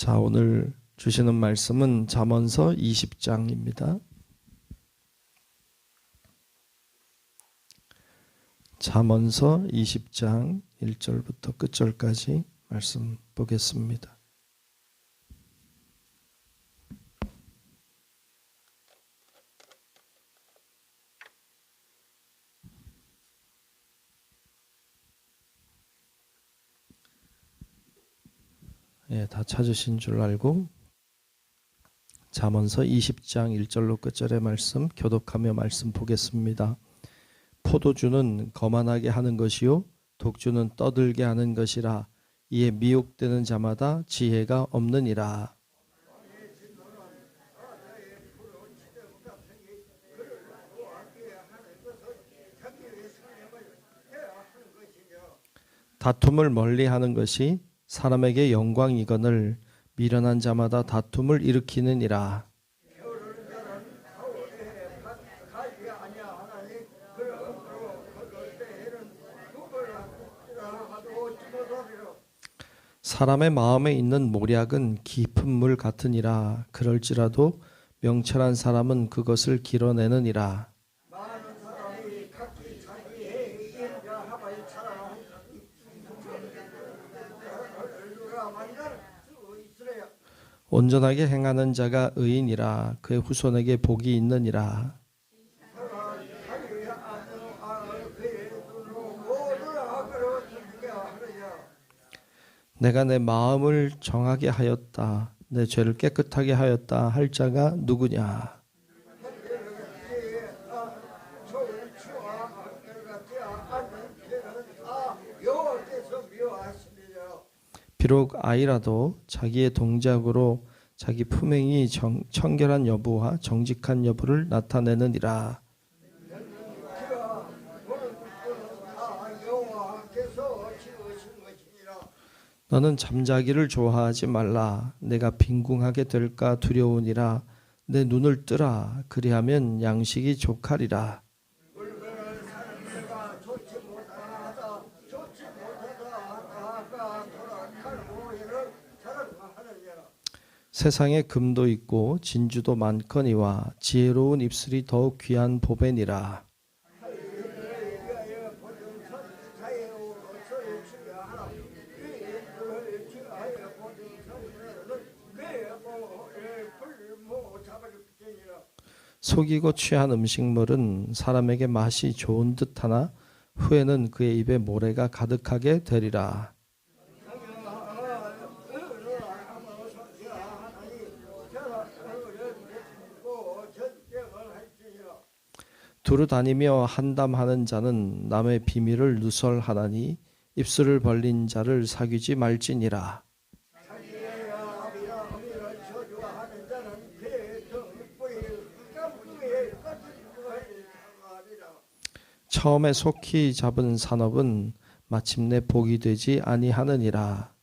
자, 오늘 주시는 말씀은 잠언서 20장입니다. 잠언서 20장 1절부터 끝절까지 말씀 보겠습니다. 다 찾으신 줄 알고 잠언서 20장 1절로 끝절의 말씀 교독하며 말씀 보겠습니다. 포도주는 거만하게 하는 것이요 독주는 떠들게 하는 것이라. 이에 미혹되는 자마다 지혜가 없느니라. 다툼을 멀리하는 것이 사람에게 영광이거늘 미련한 자마다 다툼을 일으키느니라. 사람의 마음에 있는 모략은 깊은 물 같으니라. 그럴지라도 명철한 사람은 그것을 길어내느니라. 온전하게 행하는 자가 의인이라. 그의 후손에게 복이 있느니라. 내가 내 마음을 정하게 하였다. 내 죄를 깨끗하게 하였다 할 자가 누구냐? 비록 아이라도 자기의 동작으로 자기 품행이 청결한 여부와 정직한 여부를 나타내느니라. 너는 잠자기를 좋아하지 말라. 내가 빈궁하게 될까 두려우니라. 내 눈을 뜨라. 그리하면 양식이 족하리라. 세상에 금도 있고 진주도 많거니와 지혜로운 입술이 더욱 귀한 보배니라. 속이고 취한 음식물은 사람에게 맛이 좋은 듯하나 후에는 그의 입에 모래가 가득하게 되리라. 두루 다니며 한담하는 자는 남의 비밀을 누설하나니 입술을 벌린 자를 사귀지 말지니라. 처음에 속히 잡은 산업은 마침내 복이 되지 아니하느니라.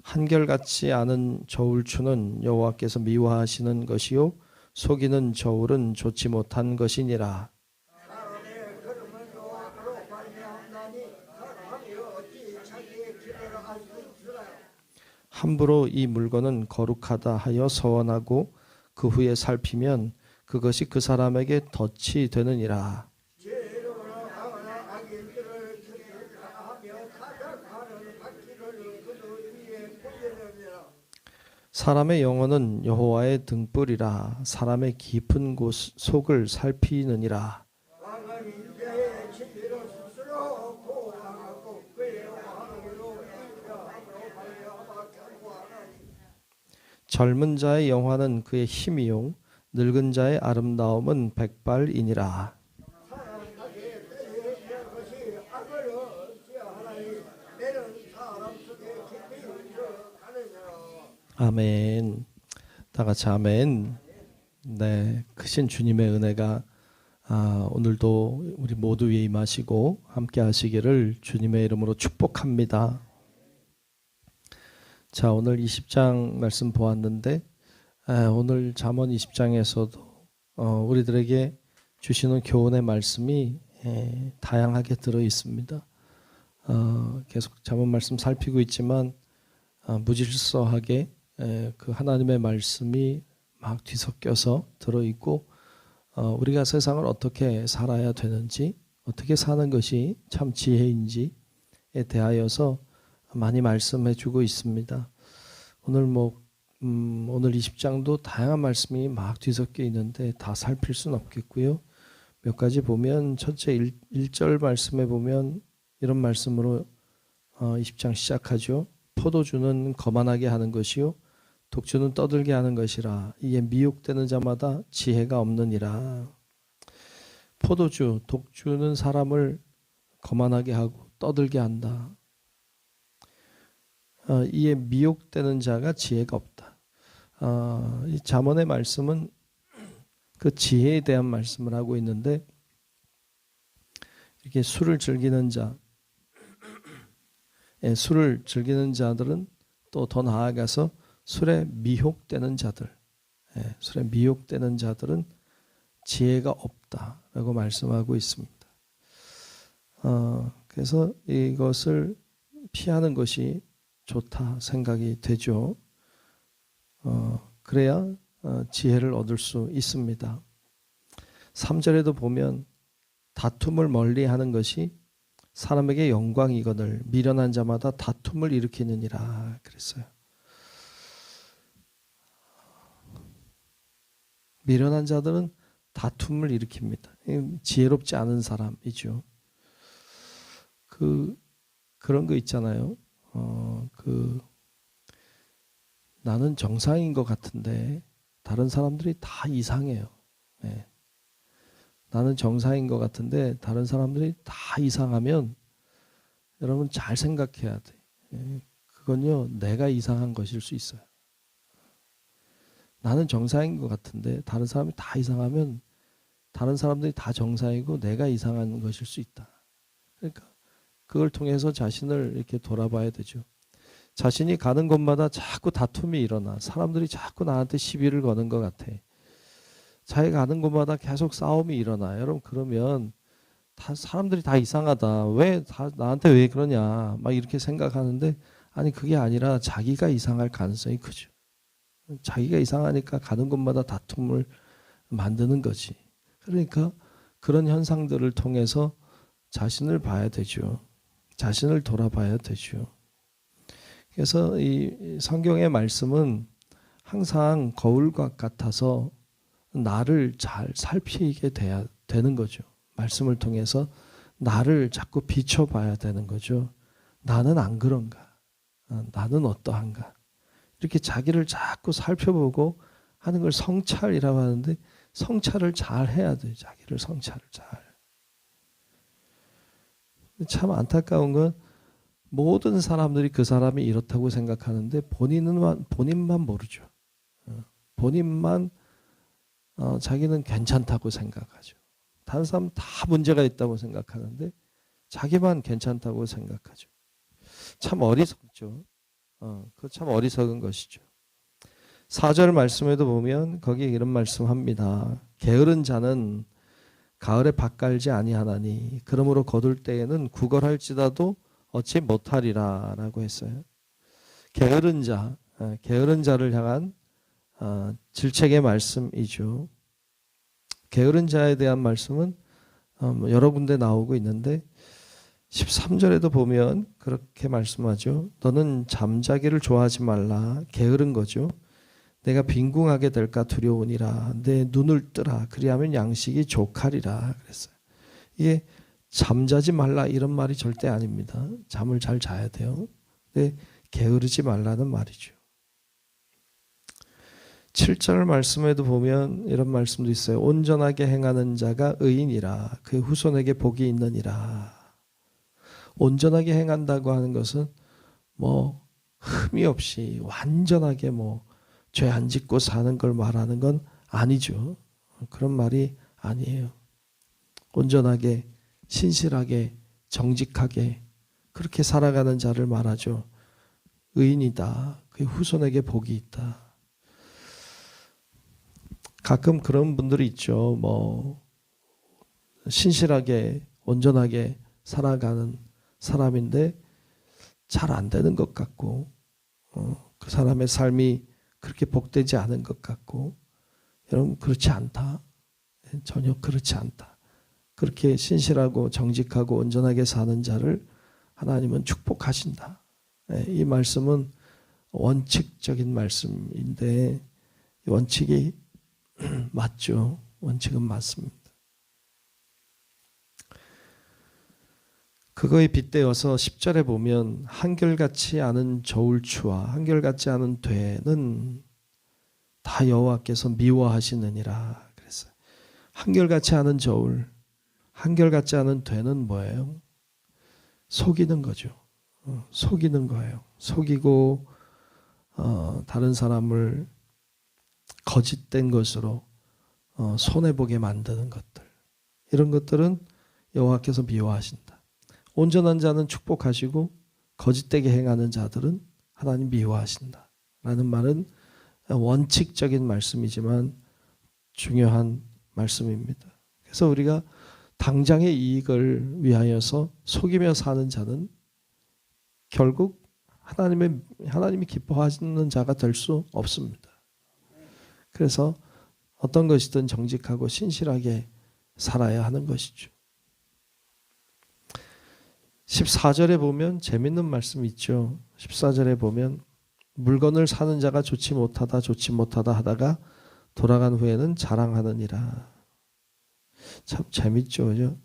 한결같지 않은 저울추는 여호와께서 미워하시는 것이요 속이는 저울은 좋지 못한 것이니라. 함부로 이 물건은 거룩하다 하여 서원하고 그 후에 살피면 그것이 그 사람에게 덫이 되느니라. 사람의 영혼은 여호와의 등불이라. 사람의 깊은 곳 속을 살피느니라. 젊은 자의 영화는 그의 힘이요 늙은 자의 아름다움은 백발이니라. 아멘. 다 같이 아멘. 네, 크신 주님의 은혜가 오늘도 우리 모두 위에 임하시고 함께 하시기를 주님의 이름으로 축복합니다. 자, 오늘 20장 말씀 보았는데 오늘 잠언 20장에서도 우리들에게 주시는 교훈의 말씀이 다양하게 들어 있습니다. 계속 잠언 말씀 살피고 있지만 무질서하게 그 하나님의 말씀이 막 뒤섞여서 들어 있고 우리가 세상을 어떻게 살아야 되는지, 어떻게 사는 것이 참 지혜인지에 대하여서 많이 말씀해 주고 있습니다. 오늘 오늘 20장도 다양한 말씀이 막 뒤섞여 있는데 다 살필 수는 없겠고요. 몇 가지 보면 첫째 1절 말씀에 보면 이런 말씀으로 20장 시작하죠. 포도주는 거만하게 하는 것이요 독주는 떠들게 하는 것이라. 이에 미혹되는 자마다 지혜가 없느니라. 포도주, 독주는 사람을 거만하게 하고 떠들게 한다. 이에 미혹되는 자가 지혜가 없다. 이 잠언의 말씀은 그 지혜에 대한 말씀을 하고 있는데 이렇게 술을 즐기는 자, 술을 즐기는 자들은 또 더 나아가서 술에 미혹되는 자들, 술에 미혹되는 자들은 지혜가 없다라고 말씀하고 있습니다. 그래서 이것을 피하는 것이 좋다 생각이 되죠. 그래야 지혜를 얻을 수 있습니다. 3절에도 보면 다툼을 멀리하는 것이 사람에게 영광이거늘 미련한 자마다 다툼을 일으키느니라 그랬어요. 미련한 자들은 다툼을 일으킵니다. 지혜롭지 않은 사람이죠. 그런 거 있잖아요. 나는 정상인 것 같은데 다른 사람들이 다 이상해요. 나는 정상인 것 같은데 다른 사람들이 다 이상하면 여러분 잘 생각해야 돼. 그건요 내가 이상한 것일 수 있어요. 나는 정상인 것 같은데 다른 사람이 다 이상하면 다른 사람들이 다 정상이고 내가 이상한 것일 수 있다. 그러니까 그걸 통해서 자신을 이렇게 돌아봐야 되죠. 자신이 가는 곳마다 자꾸 다툼이 일어나. 사람들이 자꾸 나한테 시비를 거는 것 같아. 자기가 가는 곳마다 계속 싸움이 일어나. 여러분 그러면 사람들이 다 이상하다. 나한테 왜 그러냐. 막 이렇게 생각하는데 아니 그게 아니라 자기가 이상할 가능성이 크죠. 자기가 이상하니까 가는 곳마다 다툼을 만드는 거지. 그러니까 그런 현상들을 통해서 자신을 봐야 되죠. 자신을 돌아봐야 되죠. 그래서 이 성경의 말씀은 항상 거울과 같아서 나를 잘 살피게 돼야 되는 거죠. 말씀을 통해서 나를 자꾸 비춰봐야 되는 거죠. 나는 안 그런가? 나는 어떠한가? 이렇게 자기를 자꾸 살펴보고 하는 걸 성찰이라고 하는데 성찰을 잘 해야 돼요. 자기를 성찰을 잘. 참 안타까운 건 모든 사람들이 그 사람이 이렇다고 생각하는데 본인만 모르죠. 본인만 자기는 괜찮다고 생각하죠. 다른 사람 다 문제가 있다고 생각하는데 자기만 괜찮다고 생각하죠. 참 어리석죠. 그거 참 어리석은 것이죠. 4절 말씀에도 보면 거기에 이런 말씀합니다. 게으른 자는 가을에 밭 갈지 아니하나니 그러므로 거둘 때에는 구걸할지라도 얻지 못하리라 라고 했어요. 게으른 자를 향한 질책의 말씀이죠. 게으른 자에 대한 말씀은 여러 군데 나오고 있는데 13절에도 보면 그렇게 말씀하죠. 너는 잠자기를 좋아하지 말라. 게으른 거죠. 내가 빈궁하게 될까 두려우니라. 내 눈을 뜨라. 그리하면 양식이 족하리라 그랬어요. 이게 잠자지 말라 이런 말이 절대 아닙니다. 잠을 잘 자야 돼요. 근데 게으르지 말라는 말이죠. 7절 말씀에도 보면 이런 말씀도 있어요. 온전하게 행하는 자가 의인이라. 그의 후손에게 복이 있느니라. 온전하게 행한다고 하는 것은 흠이 없이 완전하게 죄 안 짓고 사는 걸 말하는 건 아니죠. 그런 말이 아니에요. 온전하게, 신실하게, 정직하게 그렇게 살아가는 자를 말하죠. 의인이다. 그의 후손에게 복이 있다. 가끔 그런 분들이 있죠. 신실하게 온전하게 살아가는 사람인데 잘 안 되는 것 같고 그 사람의 삶이 그렇게 복되지 않은 것 같고 여러분 그렇지 않다. 전혀 그렇지 않다. 그렇게 신실하고 정직하고 온전하게 사는 자를 하나님은 축복하신다. 이 말씀은 원칙적인 말씀인데 원칙이 맞죠. 원칙은 맞습니다. 그거에 빗대어서 10절에 보면 한결같이 않은 저울추와 한결같지 않은 되는 다 여호와께서 미워하시느니라 그랬어요. 한결같이 않은 저울, 한결같지 않은 되는 뭐예요? 속이는 거죠. 속이는 거예요. 속이고 다른 사람을 거짓된 것으로 손해보게 만드는 것들. 이런 것들은 여호와께서 미워하신다. 온전한 자는 축복하시고 거짓되게 행하는 자들은 하나님 미워하신다. 라는 말은 원칙적인 말씀이지만 중요한 말씀입니다. 그래서 우리가 당장의 이익을 위하여서 속이며 사는 자는 결국 하나님이 기뻐하시는 자가 될 수 없습니다. 그래서 어떤 것이든 정직하고 신실하게 살아야 하는 것이죠. 14절에 보면 재밌는 말씀이 있죠. 14절에 보면 물건을 사는 자가 좋지 못하다 하다가 돌아간 후에는 자랑하느니라. 참 재밌죠. 그죠?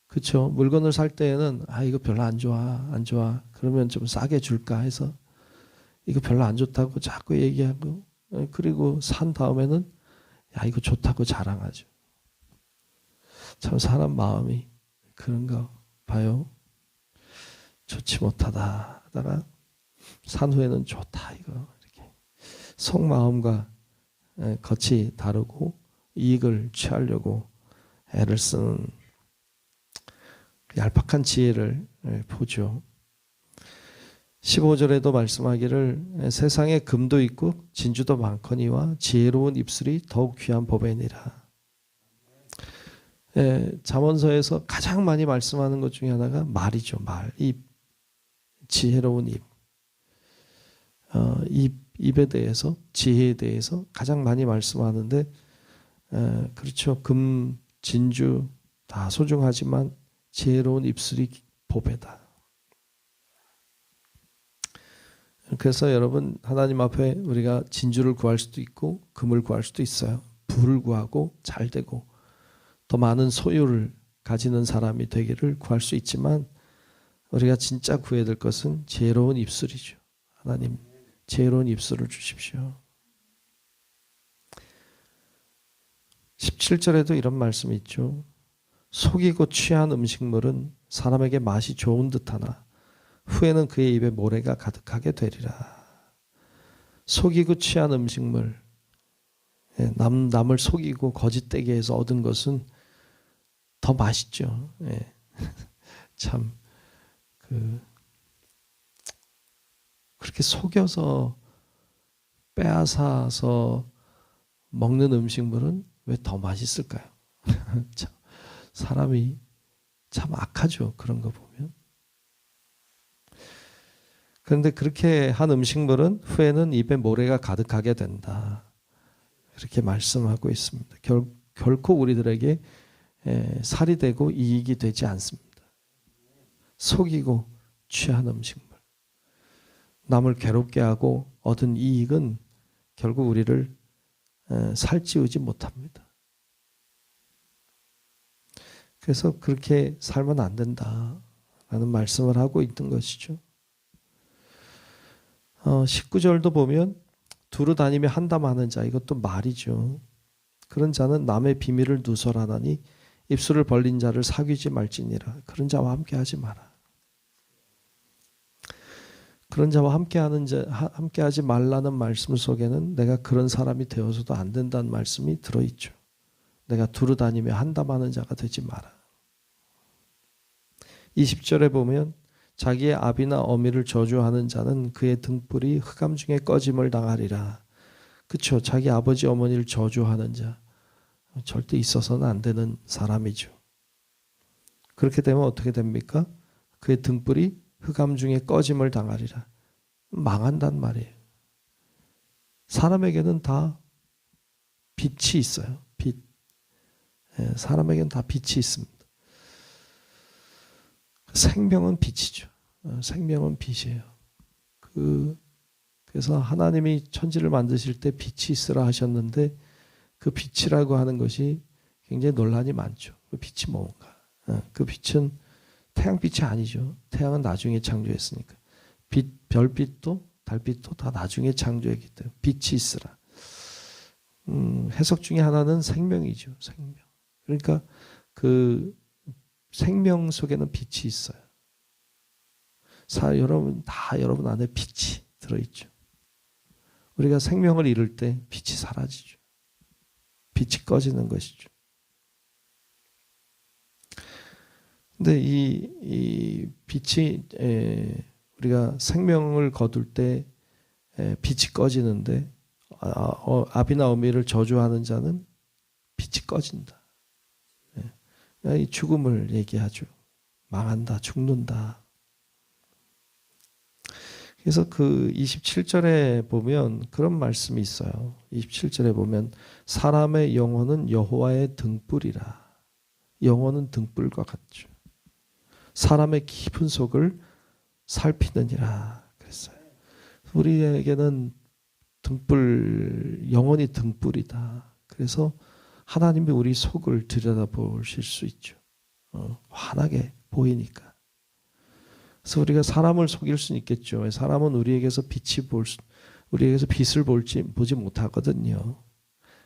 그렇죠. 물건을 살 때에는 이거 별로 안 좋아. 그러면 좀 싸게 줄까 해서 이거 별로 안 좋다고 자꾸 얘기하고 그리고 산 다음에는 이거 좋다고 자랑하죠. 참 사람 마음이 그런가 봐요. 좋지 못하다 하다가 산 후에는 좋다 이거 이렇게 속마음과 겉이 다르고 이익을 취하려고 애를 쓰는 얄팍한 지혜를 보죠. 15절에도 말씀하기를 세상에 금도 있고 진주도 많거니와 지혜로운 입술이 더욱 귀한 법이니라. 잠언서에서 가장 많이 말씀하는 것 중에 하나가 말이죠. 말, 입, 지혜로운 입. 입에 대해서 지혜에 대해서 가장 많이 말씀하는데 그렇죠. 금, 진주 다 소중하지만 지혜로운 입술이 보배다. 그래서 여러분 하나님 앞에 우리가 진주를 구할 수도 있고 금을 구할 수도 있어요. 부를 구하고 잘 되고 더 많은 소유를 가지는 사람이 되기를 구할 수 있지만 우리가 진짜 구해야 될 것은 지혜로운 입술이죠. 하나님 지혜로운 입술을 주십시오. 17절에도 이런 말씀이 있죠. 속이고 취한 음식물은 사람에게 맛이 좋은 듯하나 후에는 그의 입에 모래가 가득하게 되리라. 속이고 취한 음식물, 남을 속이고 거짓되게 해서 얻은 것은 더 맛있죠. 참 그렇게 속여서 빼앗아서 먹는 음식물은 왜 더 맛있을까요? 참, 사람이 참 악하죠. 그런 거 보면. 그런데 그렇게 한 음식물은 후에는 입에 모래가 가득하게 된다. 그렇게 말씀하고 있습니다. 결코 우리들에게 살이 되고 이익이 되지 않습니다. 속이고 취한 음식물. 남을 괴롭게 하고 얻은 이익은 결국 우리를 살찌우지 못합니다. 그래서 그렇게 살면 안 된다라는 말씀을 하고 있는 것이죠. 19절도 보면 두루 다니며 한담하는 자, 이것도 말이죠. 그런 자는 남의 비밀을 누설하나니 입술을 벌린 자를 사귀지 말지니라. 그런 자와 함께하지 마라. 그런 자와 함께하지 말라는 말씀 속에는 내가 그런 사람이 되어서도 안 된다는 말씀이 들어있죠. 내가 두루 다니며 한담하는 자가 되지 마라. 20절에 보면 자기의 아비나 어미를 저주하는 자는 그의 등불이 흑암 중에 꺼짐을 당하리라. 그렇죠. 자기 아버지 어머니를 저주하는 자 절대 있어서는 안 되는 사람이죠. 그렇게 되면 어떻게 됩니까? 그의 등불이 흑암 중에 꺼짐을 당하리라. 망한단 말이에요. 사람에게는 다 빛이 있어요. 빛. 사람에게는 다 빛이 있습니다. 생명은 빛이죠. 생명은 빛이에요. 그래서 하나님이 천지를 만드실 때 빛이 있으라 하셨는데 그 빛이라고 하는 것이 굉장히 논란이 많죠. 그 빛이 뭔가? 그 빛은 태양빛이 아니죠. 태양은 나중에 창조했으니까. 별빛도 달빛도 다 나중에 창조했기 때문에 빛이 있으라. 해석 중에 하나는 생명이죠. 생명. 그러니까 그 생명 속에는 빛이 있어요. 여러분 안에 빛이 들어있죠. 우리가 생명을 잃을 때 빛이 사라지죠. 빛이 꺼지는 것이죠. 근데 이 빛이 우리가 생명을 거둘 때 빛이 꺼지는데 아비나 어미를 저주하는 자는 빛이 꺼진다. 이 죽음을 얘기하죠. 망한다, 죽는다. 그래서 그 27절에 보면 그런 말씀이 있어요. 27절에 보면 사람의 영혼은 여호와의 등불이라. 영혼은 등불과 같죠. 사람의 깊은 속을 살피느니라 그랬어요. 우리에게는 등불, 영혼이 등불이다. 그래서 하나님이 우리 속을 들여다보실 수 있죠. 환하게 보이니까. 그래서 우리가 사람을 속일 수는 있겠죠. 사람은 우리에게서 우리에게서 빛을 보지 못하거든요.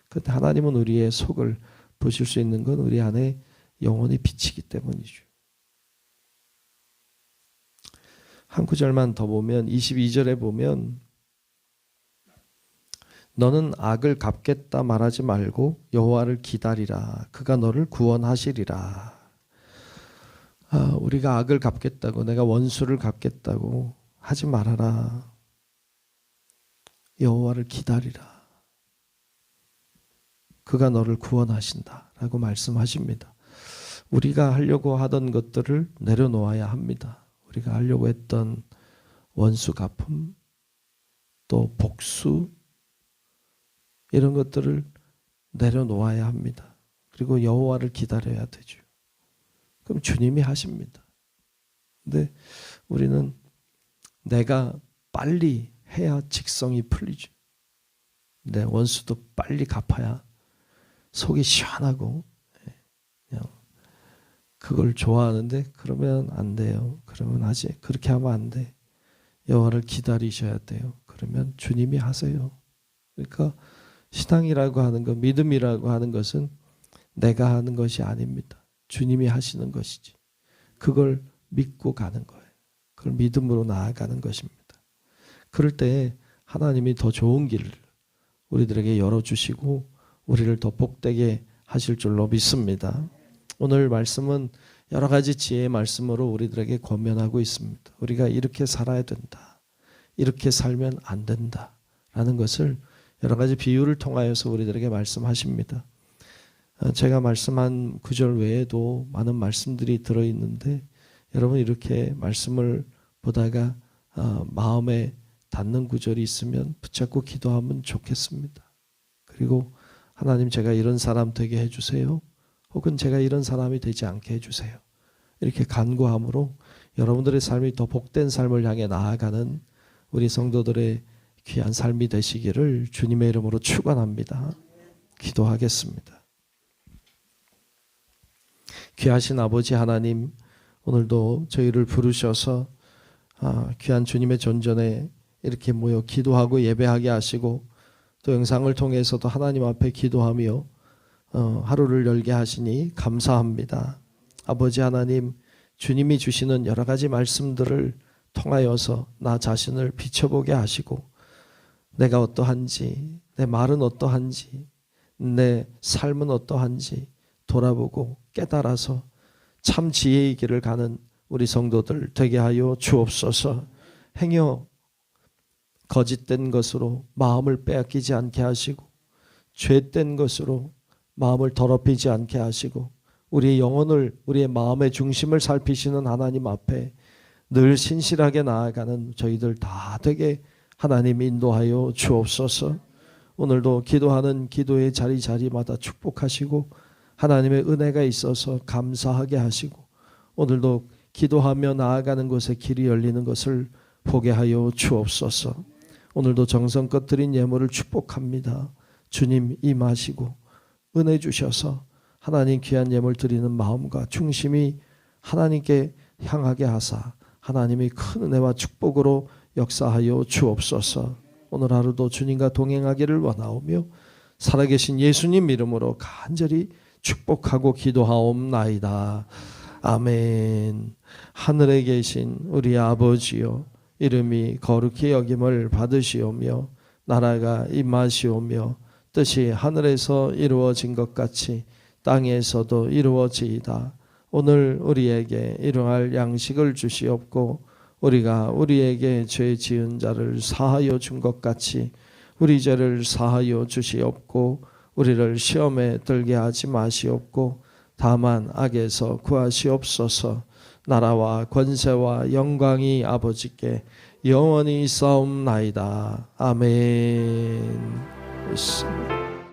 그런데 하나님은 우리의 속을 보실 수 있는 건 우리 안에 영혼이 비치기 때문이죠. 한 구절만 더 보면 22절에 보면 너는 악을 갚겠다 말하지 말고 여호와를 기다리라. 그가 너를 구원하시리라. 우리가 악을 갚겠다고 내가 원수를 갚겠다고 하지 말아라. 여호와를 기다리라. 그가 너를 구원하신다 라고 말씀하십니다. 우리가 하려고 하던 것들을 내려놓아야 합니다. 우리가 하려고 했던 원수 갚음 또 복수 이런 것들을 내려놓아야 합니다. 그리고 여호와를 기다려야 되죠. 그럼 주님이 하십니다. 근데 우리는 내가 빨리 해야 직성이 풀리죠. 내 원수도 빨리 갚아야 속이 시원하고 그냥 그걸 좋아하는데 그러면 안 돼요. 그렇게 하면 안 돼. 여호와를 기다리셔야 돼요. 그러면 주님이 하세요. 그러니까 신앙이라고 하는 것, 믿음이라고 하는 것은 내가 하는 것이 아닙니다. 주님이 하시는 것이지. 그걸 믿고 가는 거예요. 그걸 믿음으로 나아가는 것입니다. 그럴 때 하나님이 더 좋은 길을 우리들에게 열어주시고 우리를 더 복되게 하실 줄로 믿습니다. 오늘 말씀은 여러 가지 지혜의 말씀으로 우리들에게 권면하고 있습니다. 우리가 이렇게 살아야 된다. 이렇게 살면 안 된다. 라는 것을 여러 가지 비유를 통하여서 우리들에게 말씀하십니다. 제가 말씀한 구절 외에도 많은 말씀들이 들어있는데 여러분 이렇게 말씀을 보다가 마음에 닿는 구절이 있으면 붙잡고 기도하면 좋겠습니다. 그리고 하나님 제가 이런 사람 되게 해주세요. 혹은 제가 이런 사람이 되지 않게 해주세요. 이렇게 간구함으로 여러분들의 삶이 더 복된 삶을 향해 나아가는 우리 성도들의 귀한 삶이 되시기를 주님의 이름으로 축원합니다. 기도하겠습니다. 귀하신 아버지 하나님, 오늘도 저희를 부르셔서 귀한 주님의 전전에 이렇게 모여 기도하고 예배하게 하시고 또 영상을 통해서도 하나님 앞에 기도하며 하루를 열게 하시니 감사합니다. 아버지 하나님, 주님이 주시는 여러 가지 말씀들을 통하여서 나 자신을 비춰보게 하시고 내가 어떠한지, 내 말은 어떠한지, 내 삶은 어떠한지 돌아보고 깨달아서 참 지혜의 길을 가는 우리 성도들 되게 하여 주옵소서. 행여 거짓된 것으로 마음을 빼앗기지 않게 하시고 죄된 것으로 마음을 더럽히지 않게 하시고 우리의 영혼을, 우리의 마음의 중심을 살피시는 하나님 앞에 늘 신실하게 나아가는 저희들 다 되게 하나님 인도하여 주옵소서. 오늘도 기도하는 기도의 자리마다 축복하시고 하나님의 은혜가 있어서 감사하게 하시고 오늘도 기도하며 나아가는 곳에 길이 열리는 것을 보게 하여 주옵소서. 오늘도 정성껏 드린 예물을 축복합니다. 주님 임하시고 은혜 주셔서 하나님 귀한 예물 드리는 마음과 중심이 하나님께 향하게 하사 하나님이 큰 은혜와 축복으로 역사하여 주옵소서. 오늘 하루도 주님과 동행하기를 원하오며 살아계신 예수님 이름으로 간절히 축복하고 기도하옵나이다. 아멘. 하늘에 계신 우리 아버지여, 이름이 거룩히 여김을 받으시오며 나라가 임하시오며 뜻이 하늘에서 이루어진 것 같이 땅에서도 이루어지이다. 오늘 우리에게 일용할 양식을 주시옵고 우리가 우리에게 죄 지은 자를 사하여 준 것 같이 우리 죄를 사하여 주시옵고 우리를 시험에 들게 하지 마시옵고 다만 악에서 구하시옵소서. 나라와 권세와 영광이 아버지께 영원히 있사옵나이다. 아멘.